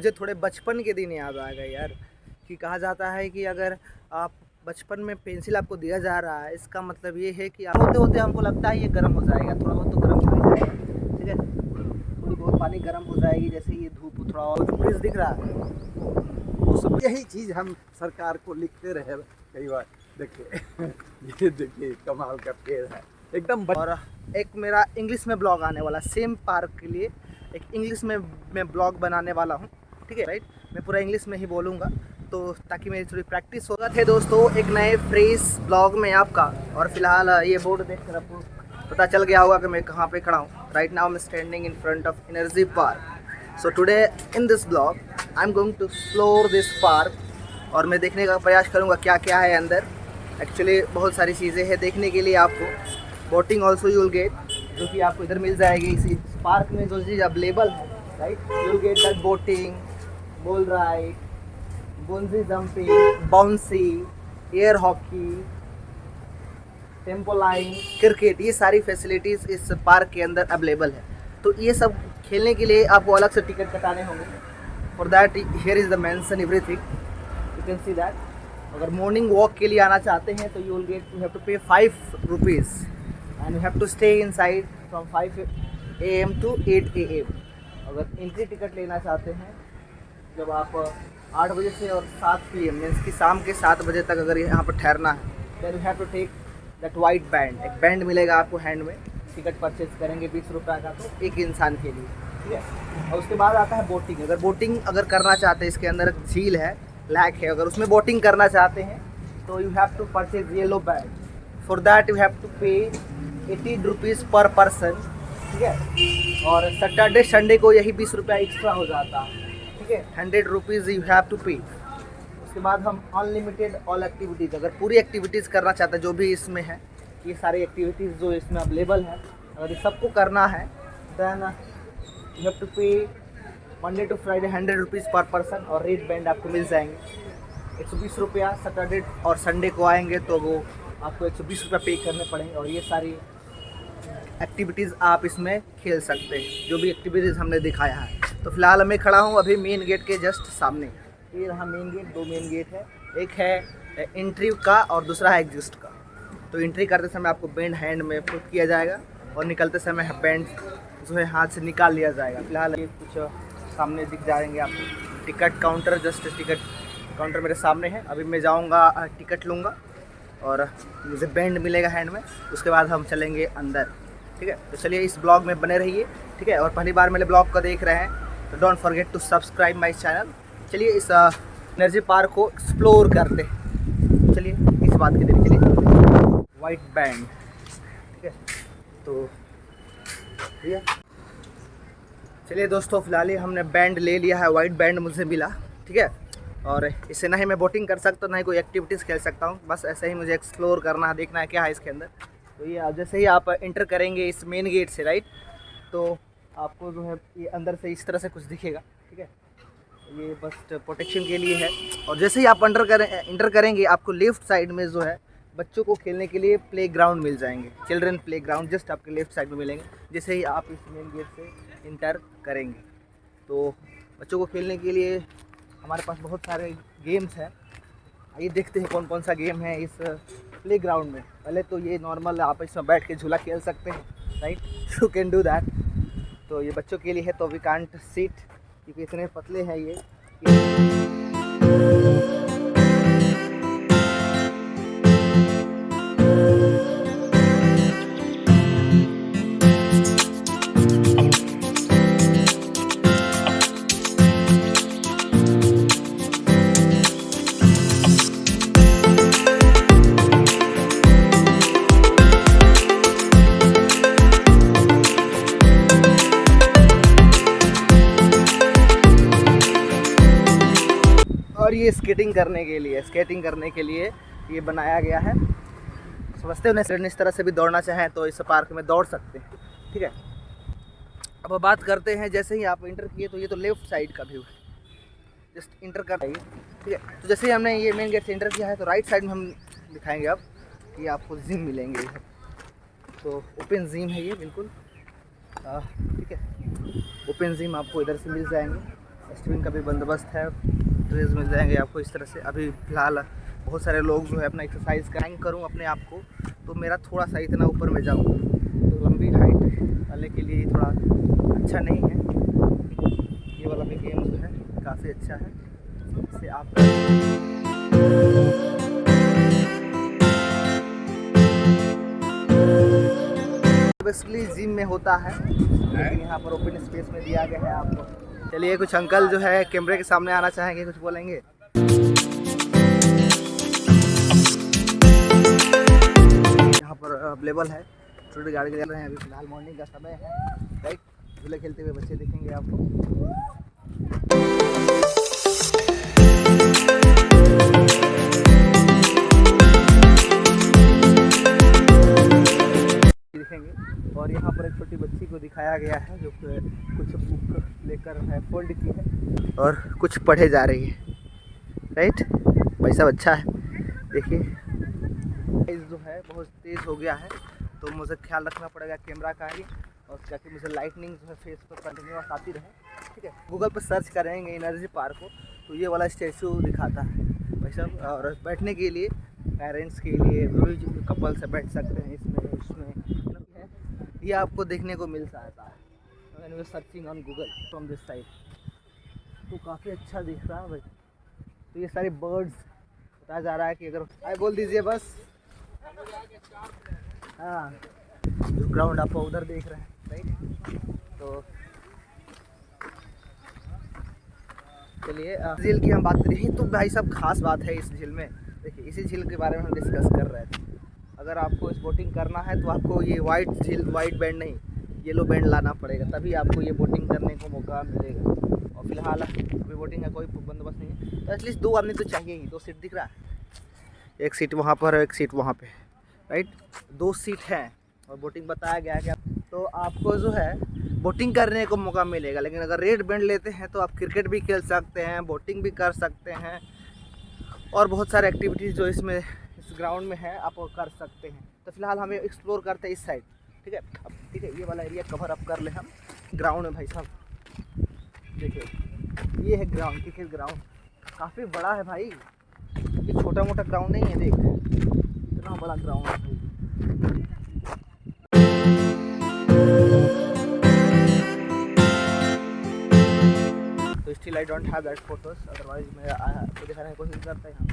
मुझे थोड़े बचपन के दिन याद आ गए यार, कि कहा जाता है कि अगर आप बचपन में पेंसिल आपको दिया जा रहा है, इसका मतलब ये है कि होते होते हमको लगता है ये गर्म हो जाएगा, थोड़ा बहुत तो गर्म हो ही जाएगा, ठीक है। थोड़ी बहुत पानी गर्म हो जाएगी, जैसे ये धूप थोड़ा और ब्रिज दिख रहा है, वो सब यही चीज़ हम सरकार को लिखते रहे कई बार। देखिए ये देखिए कमाल का पेड़ है एकदम। और एक मेरा इंग्लिश में ब्लॉग आने वाला, सेम पार्क के लिए एक इंग्लिश में मैं ब्लॉग बनाने वाला हूँ, ठीक है राइट। मैं पूरा इंग्लिश में ही बोलूँगा, तो ताकि मेरी थोड़ी प्रैक्टिस होगा। थे दोस्तों एक नए फ्रेश ब्लॉग में आपका। और फिलहाल ये बोर्ड देख कर आपको पता चल गया होगा कि मैं कहाँ पे खड़ा हूँ। Right now I am standing in front of energy park. So today in this blog I am going to explore this park, और मैं देखने का प्रयास करूँगा क्या क्या है अंदर। एक्चुअली बहुत सारी चीज़ें हैं देखने के लिए आपको। Boating also you will gate, जो कि आपको इधर मिल जाएगी इसी पार्क में, जो चीज़ अवेलेबल है right. You will get that boating, bull ride, bungee jumping, bouncy, air hockey, trampoline, cricket, ये सारी फैसिलिटीज़ इस पार्क के अंदर अवेलेबल है। तो ये सब खेलने के लिए आपको अलग से टिकट कटाने होंगे। For that here is the mention everything, you can see that. अगर मॉर्निंग वॉक के लिए आना चाहते हैं तो you have to pay 5 rupees and you have to stay inside from 5 AM to 8 AM। अगर एंट्री टिकट लेना चाहते हैं, जब आप 8 बजे से और 7 PM मीन्स कि शाम के 7 बजे तक अगर यहाँ पर ठहरना है, then you have to take that white band. एक बैंड मिलेगा आपको हैंड में, टिकट परचेज करेंगे 20 रुपये का, तो एक इंसान के लिए, ठीक है। और उसके बाद आता है बोटिंग। अगर बोटिंग अगर करना चाहते हैं, इसके अंदर एक झील है, लैक है, अगर उसमें बोटिंग करना चाहते हैं तो you have to purchase yellow band. For that you have to pay 80 rupees पर पर्सन, ठीक है। और सैटरडे संडे को यही 20 रुपया एक्स्ट्रा हो जाता है, ठीक है। 100 रुपीज़ यू हैव टू पे। उसके बाद हम अनलिमिटेड ऑल एक्टिविटीज़, अगर पूरी एक्टिविटीज़ करना चाहते हैं जो भी इसमें है, ये सारी एक्टिविटीज़ जो इसमें अवेलेबल है, अगर ये सबको करना है देन यू हैव टू पे मंडे टू फ्राइडे 100 रुपीज़ पर पर्सन, और रेड बैंड आपको मिल जाएंगे 120 रुपया। सैटरडे और संडे को आएंगे तो वो आपको 120 रुपये पे करने पड़ेंगे, और ये सारी एक्टिविटीज़ आप इसमें खेल सकते हैं, जो भी एक्टिविटीज़ हमने दिखाया है। तो फिलहाल मैं खड़ा हूँ अभी मेन गेट के जस्ट सामने। ये रहा मेन गेट, 2 मेन गेट है, एक है एंट्री का और दूसरा है एग्जिस्ट का। तो एंट्री करते समय आपको बैंड हैंड में पुट किया जाएगा, और निकलते समय बैंड जो है हाथ से निकाल लिया जाएगा। फिलहाल ये कुछ सामने दिख जाएंगे आपको ticket counter, just ticket counter मेरे सामने है। अभी मैं जाऊँगा टिकट लूँगा और मुझे बैंड मिलेगा हैंड में, उसके बाद हम चलेंगे अंदर, ठीक है। तो चलिए इस ब्लॉग में बने रहिए, ठीक है। और पहली बार मेरे ब्लॉग को देख रहे हैं तो don't forget to subscribe my channel. चलिए इस एनर्जी पार्क को एक्सप्लोर करते हैं। चलिए इस बात के लिए चलिए वाइट बैंड, ठीक है। तो भैया चलिए दोस्तों, फिलहाल हमने बैंड ले लिया है, वाइट बैंड मुझे मिला, ठीक है। और इससे ना ही मैं बोटिंग कर सकता हूँ, ना ही कोई एक्टिविटीज़ खेल सकता हूँ, बस ऐसे ही मुझे एक्सप्लोर करना है, देखना है क्या है इसके अंदर। तो ये जैसे ही आप इंटर करेंगे इस मेन गेट से राइट, तो आपको जो है ये अंदर से इस तरह से कुछ दिखेगा, ठीक है। ये बस प्रोटेक्शन के लिए है। और जैसे ही आप इंटर करेंगे आपको लेफ़्ट साइड में जो है बच्चों को खेलने के लिए प्ले ग्राउंड मिल जाएंगे, चिल्ड्रन प्ले ग्राउंड जस्ट आपके लेफ़्ट साइड में मिलेंगे जैसे ही आप इस मेन गेट से इंटर करेंगे। तो बच्चों को खेलने के लिए हमारे पास बहुत सारे गेम्स हैं। आइए देखते हैं कौन कौन सा गेम है इस प्ले ग्राउंड में। पहले तो ये नॉर्मल आप इसमें बैठ के झूला खेल सकते हैं right, you can do that. तो ये बच्चों के लिए है, तो वी कांट सीट क्योंकि इतने पतले हैं ये। और ये स्केटिंग करने के लिए ये बनाया गया है। समझते हो ना, इस तरह से भी दौड़ना चाहें तो इस पार्क में दौड़ सकते हैं, ठीक है। अब बात करते हैं, जैसे ही आप इंटर किए तो ये तो लेफ़्ट साइड का व्यू है, जस्ट इंटर कर रही है, ठीक है। तो जैसे ही हमने ये मेन गेट से इंटर किया है तो राइट साइड में हम दिखाएंगे अब कि आपको जिम मिलेंगे। तो ओपन जिम है ये बिल्कुल, ठीक है। ओपन जिम आपको इधर से मिल जाएंगे, डस्टबिन का भी बंदोबस्त है, ट्रेज मिल जाएंगे आपको इस तरह से। अभी फ़िलहाल बहुत सारे लोग जो है अपना एक्सरसाइज करूँ अपने आप को, तो मेरा थोड़ा सा इतना ऊपर में जाऊँ तो लंबी हाइट वाले के लिए थोड़ा अच्छा नहीं है। ये वाला भी गेम जो है काफ़ी अच्छा है, इससे आप बेसिकली जिम में होता है, लेकिन यहाँ पर ओपन स्पेस में दिया गया है आपको। चलिए कुछ अंकल जो है कैमरे के सामने आना चाहेंगे, कुछ बोलेंगे। यहाँ पर अवेलेबल है, छोटी गाड़ी चल रहे हैं। अभी फिलहाल मॉर्निंग का समय है, राइट। झूले खेलते हुए बच्चे दिखेंगे आपको। दिखेंगे। और यहाँ पर एक छोटी बच्ची को दिखाया गया है जो कुछ बुक लेकर है, फोल्ड की है और कुछ पढ़े जा रही है, राइट। भाई साहब अच्छा है। देखिए जो है बहुत तेज़ हो गया है, तो मुझे ख्याल रखना पड़ेगा कैमरा का ही, और ताकि मुझे लाइटनिंग जो है फेस पर कंटिन्यूस आती रहे, ठीक है। गूगल पर सर्च करेंगे एनर्जी पार्क को, तो ये वाला स्टैचू दिखाता है भाई साहब। और बैठने के लिए पेरेंट्स के लिए भी कपल से बैठ सकते हैं इसमें ये आपको देखने को मिल जाता है when we searching on Google from this side. तो काफ़ी अच्छा दिख रहा है भाई। तो ये सारे बर्ड्स बताया जा रहा है कि अगर आए बोल दीजिए बस। हाँ, जो ग्राउंड आप उधर देख रहे हैं, राइट। तो चलिए झील की हम बात करें तो भाई साहब खास बात है इस झील में। देखिए इसी झील के बारे में हम डिस्कस कर रहे थे। अगर आपको इस बोटिंग करना है तो आपको ये वाइट बैंड नहीं, येलो बैंड लाना पड़ेगा, तभी आपको ये बोटिंग करने को मौका मिलेगा। और फिलहाल अभी बोटिंग का कोई बंदोबस्त नहीं है, तो एटलीस्ट 2 आदमी तो चाहिए ही। 2 सीट दिख रहा है, एक सीट वहाँ पर है, एक सीट वहाँ पे, राइट। 2 सीट हैं और बोटिंग बताया गया है कि तो आपको जो है बोटिंग करने को मौका मिलेगा। लेकिन अगर रेड बैंड लेते हैं तो आप क्रिकेट भी खेल सकते हैं, बोटिंग भी कर सकते हैं, और बहुत सारे एक्टिविटीज़ जो इसमें इस ग्राउंड में है आप वो कर सकते हैं। तो फिलहाल हमें एक्सप्लोर करते हैं इस साइड, ठीक है। अब ठीक है, ये वाला एरिया कवर अप कर ले हम। ग्राउंड में भाई साहब देखिए, ये है ग्राउंड, क्रिकेट ग्राउंड काफ़ी बड़ा है भाई। ये छोटा मोटा ग्राउंड नहीं है, देख इतना बड़ा ग्राउंड है भाई। तो still I don't have that photos, otherwise मैं आपको दिखाने की कोशिश करता है यहाँ।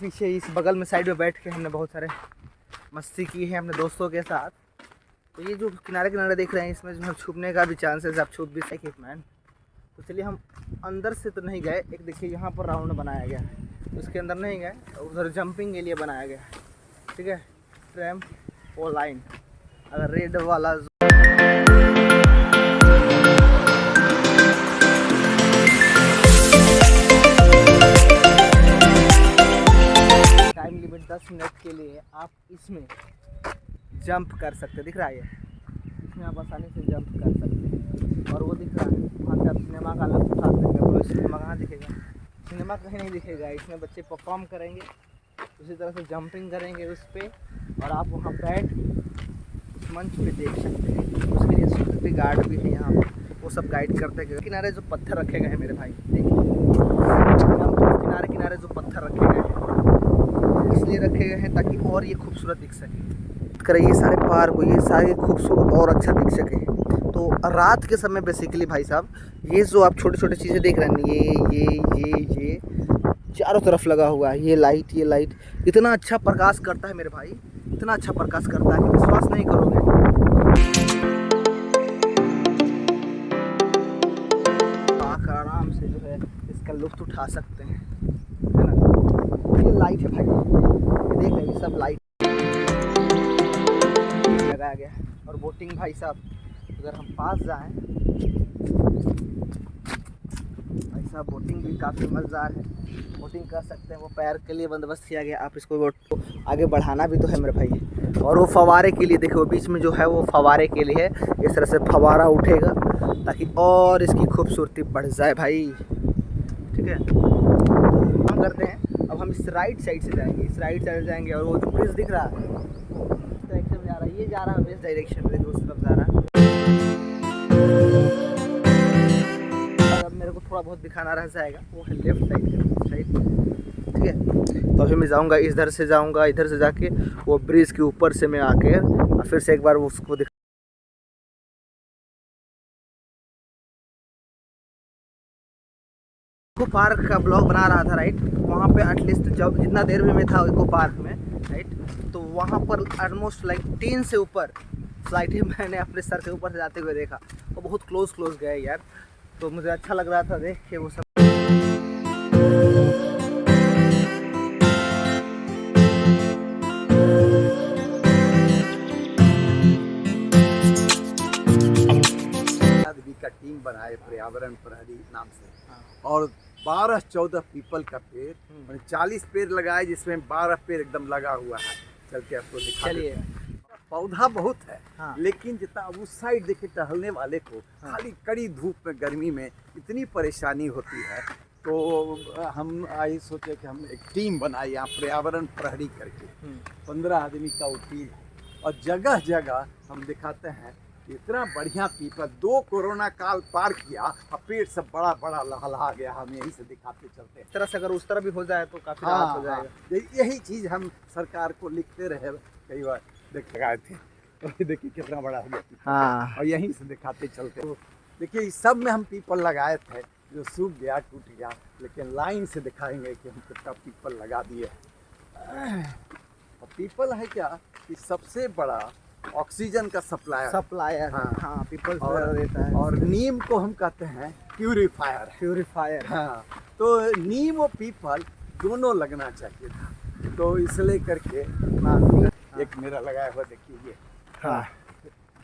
पीछे इस बगल में साइड में बैठ के हमने बहुत सारे मस्ती की है अपने दोस्तों के साथ। तो ये जो किनारे किनारे देख रहे हैं इसमें जो है छुपने का भी चांसेस, आप छुप भी सके मैन। तो चलिए हम अंदर से तो नहीं गए, एक देखिए यहाँ पर राउंड बनाया गया है, उसके अंदर नहीं गए, उधर जंपिंग के लिए बनाया गया है, ठीक है। ट्रैम और लाइन, अगर रेड वाला टाइम लिमिट 10 मिनट के लिए आप इसमें जंप कर सकते, दिख रहा है ये, इसमें आप आसानी से जंप कर सकते हैं। और वो दिख रहा है वहाँ से आप सिनेमा का लुत्फ उठा सकते हैं। सिनेमा कहाँ दिखेगा, सिनेमा कहीं नहीं दिखेगा। इसमें बच्चे परफॉर्म करेंगे, उसी तरह से जंपिंग करेंगे उस पर, और आप वहाँ बैठ उस मंच पे देख सकते हैं। उसके लिए सिक्योरिटी गार्ड भी है यहाँ पर, वो सब गाइड करते हैं। किनारे जो पत्थर रखे गए हैं मेरे भाई, देखिए किनारे किनारे जो पत्थर रखे गए हैं इसलिए रखे गए हैं ताकि और ये खूबसूरत दिख सके। करें ये सारे पार्क, ये सारे खूबसूरत और अच्छा दिख सके। तो रात के समय बेसिकली भाई साहब ये जो आप छोटी छोटी चीज़ें देख रहे हैं, ये चारों तरफ लगा हुआ है, ये लाइट इतना अच्छा प्रकाश करता है मेरे भाई, इतना अच्छा प्रकाश करता है कि विश्वास नहीं करोगे। आराम से जो है इसका लुत्फ उठा सकते हैं, है ना। ये लाइट है भाई, ये देख रहे हैं, सब लाइट लगाया गया है। और बोटिंग भाई साहब अगर हम पास जाएं भाई साहब, बोटिंग भी काफ़ी मज़ेदार है, बोटिंग कर सकते हैं। वो पैर के लिए बंदोबस्त किया गया, आप इसको बोट को आगे बढ़ाना भी तो है मेरे भाई। और वो फवारे के लिए देखो, बीच में जो है वो फवारे के लिए है, इस तरह से फवारा उठेगा ताकि और इसकी खूबसूरती बढ़ जाए भाई, ठीक है। हम करते हैं अब हम इस राइट साइड से जाएंगे, इस राइट साइड जाएंगे, और वो जो ब्रिज दिख रहा है ये जा रहा है वेस्ट डायरेक्शन में, दोस्त तरफ जा रहा है। अब मेरे को थोड़ा बहुत दिखाना रह जाएगा, वो है लेफ्ट साइड, ठीक है। तो अभी मैं जाऊंगा, इधर से जाऊंगा, इधर से जाके वो ब्रिज के ऊपर से मैं आके फिर से एक बार उसको इको पार्क का ब्लॉग बना रहा था, राइट। वहाँ पे एटलीस्ट जब जितना देर में मैं था इको पार्क में, राइट, तो वहाँ पर ऑलमोस्ट लाइक 3 से ऊपर फ्लाइटें मैंने अपने सर के ऊपर से जाते हुए देखा, वो बहुत क्लोज गए यार। तो मुझे अच्छा लग रहा था देख के वो सब। का टीम बनाए पर्यावरण प्रहरी नाम से, और 12-14 पीपल का पेड़, 40 पेड़ लगाए, जिसमें 12 पेड़ एकदम लगा हुआ है। चल के आपको दिखा देते हैं। पौधा बहुत है, हाँ। लेकिन जितना उस साइड देखिए टहलने वाले को, हाँ। खाली कड़ी धूप में गर्मी में इतनी परेशानी होती है। तो हम आई सोचे कि हम एक टीम बनाए यहाँ पर्यावरण प्रहरी करके, 15 आदमी का वो टीम, और जगह जगह हम दिखाते हैं इतना बढ़िया पीपल। 2 कोरोना काल पार किया और पेड़ सब बड़ा बड़ा लहलहा गया। हम यहीं से दिखाते चलते हैं। इस तरह से अगर उस तरह भी हो जाए तो काफी राहत हो जाएगा। यही चीज़ हम सरकार को लिखते रहे कई बार, देख लगाए थे, और देखिए कितना बड़ा हो गया। हाँ, और यहीं से दिखाते चलते। तो देखिए इस सब में हम पीपल लगाए थे, जो सूख गया टूट गया, लेकिन लाइन से दिखाएंगे कि हम कितना पीपल लगा दिए। और पीपल है क्या कि सबसे बड़ा ऑक्सीजन का सप्लायर, हाँ, पीपल देता है। और नीम को हम कहते हैं प्यूरीफायर, हाँ। तो नीम और पीपल दोनों लगना चाहिए था, तो इसलिए करके एक मेरा लगाया हुआ देखिए ये, हाँ,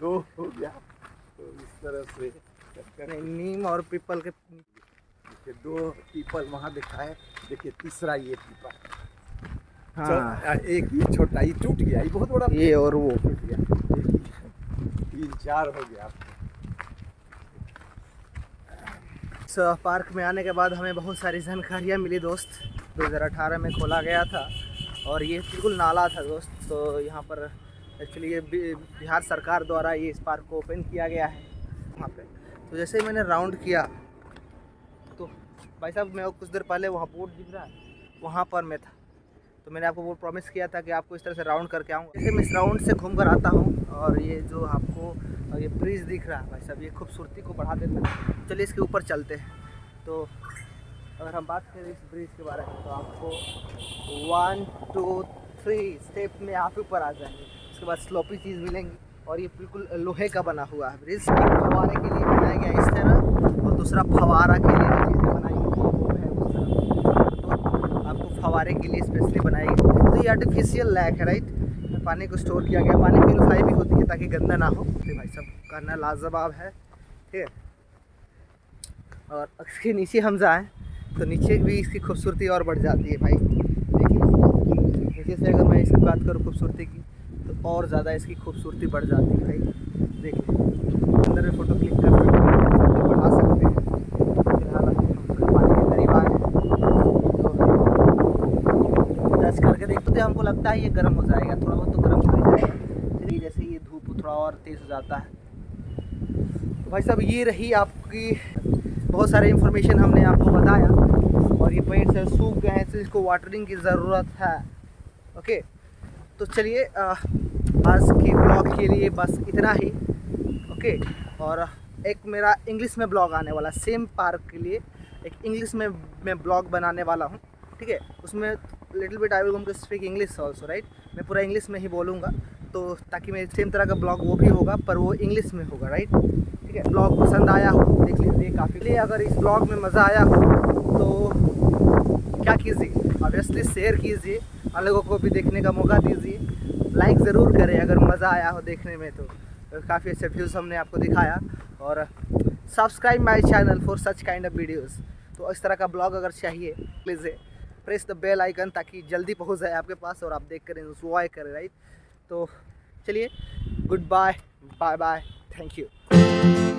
2 हो गया। तो इस तरह से नीम और पीपल के 2 पीपल वहाँ दिखाए। देखिए तीसरा ये पीपल, हाँ। एक ये छोटा, ये टूट गया, ये बहुत बड़ा, ये और वो टूट गया, 3-4 हो गया। इस पार्क में आने के बाद हमें बहुत सारी जानकारियाँ मिली दोस्त। 2018 में खोला गया था और ये बिल्कुल नाला था दोस्त। तो यहाँ पर एक्चुअली ये बिहार सरकार द्वारा ये इस पार्क को ओपन किया गया है वहाँ पे। तो जैसे ही मैंने राउंड किया तो भाई साहब मैं कुछ देर पहले वहाँ बोर्ड दिख रहा है, वहाँ पर मैं था। तो मैंने आपको वो प्रॉमिस किया था कि आपको इस तरह से राउंड करके आऊँगा। जैसे मैं इस राउंड से घूम कर आता हूँ और ये जो आपको ये ब्रिज दिख रहा है भाई साहब, ये खूबसूरती को बढ़ा देता है। चलिए इसके ऊपर चलते हैं। तो अगर हम बात करें इस ब्रिज के बारे में तो आपको 1 2 3 स्टेप में आप ऊपर आ जाएंगे। उसके बाद स्लोपी चीज़ मिलेंगी और ये बिल्कुल लोहे का बना हुआ है ब्रिज। फवारे के लिए बनाया गया इस तरह, और दूसरा फवारा के लिए जो चीज़ें बनाई वो है उस तरह। तो आपको फवारे के लिए स्पेशली बनाई गई। तो ये आर्टिफिशियल लैक है, राइट। पानी को स्टोर किया गया, पानी प्यूरीफाई भी होती है ताकि गंदा ना हो। तो भाई सब करना लाजवाब है, ठीक है। और इसके नीचे हम जाएँ तो नीचे भी इसकी खूबसूरती और बढ़ जाती है भाई। देखिए नीचे से अगर मैं इसकी बात करूँ खूबसूरती की तो और ज़्यादा इसकी खूबसूरती बढ़ जाती है भाई। देखिए अंदर में फ़ोटो क्लिक कर सकते हैं, बढ़ा सकते हैं। फिलहाल हम पानी के करीब आए हैं तो टच करके देखते थे, हमको लगता है ये गर्म हो जाएगा, थोड़ा बहुत तो गर्म हो ही जाएगा। चलिए जैसे ये धूप थोड़ा और तेज़ हो जाता है। तो भाई साहब ये रही आपकी बहुत सारे इन्फॉर्मेशन हमने आपको बताया। और ये पेड़ से सूख गए हैं तो इसको वाटरिंग की ज़रूरत है, ओके। तो चलिए आज के ब्लॉग के लिए बस इतना ही, ओके। और एक मेरा इंग्लिश में ब्लॉग आने वाला सेम पार्क के लिए, एक इंग्लिश में मैं ब्लॉग बनाने वाला हूँ, ठीक है। उसमें little bit I will going to speak English also, right. मैं पूरा इंग्लिश में ही बोलूँगा तो ताकि मैं सेम तरह का ब्लॉग वो भी होगा पर वो इंग्लिश में होगा, राइट, ठीक है। ब्लॉग पसंद आया हो देख लीजिए काफ़ी। अगर इस ब्लॉग में मज़ा आया हो तो क्या कीजिए, ऑब्वियसली शेयर कीजिए, और लोगों को भी देखने का मौका दीजिए। लाइक ज़रूर करें अगर मज़ा आया हो देखने में। तो काफ़ी अच्छे व्यूज़ हमने आपको दिखाया। और subscribe my channel for such kind of videos. तो इस तरह का ब्लॉग अगर चाहिए please press the bell icon ताकि जल्दी पहुंच जाए आपके पास और आप देख कर एंजॉय करें, राइट। तो चलिए goodbye, bye bye, thank you.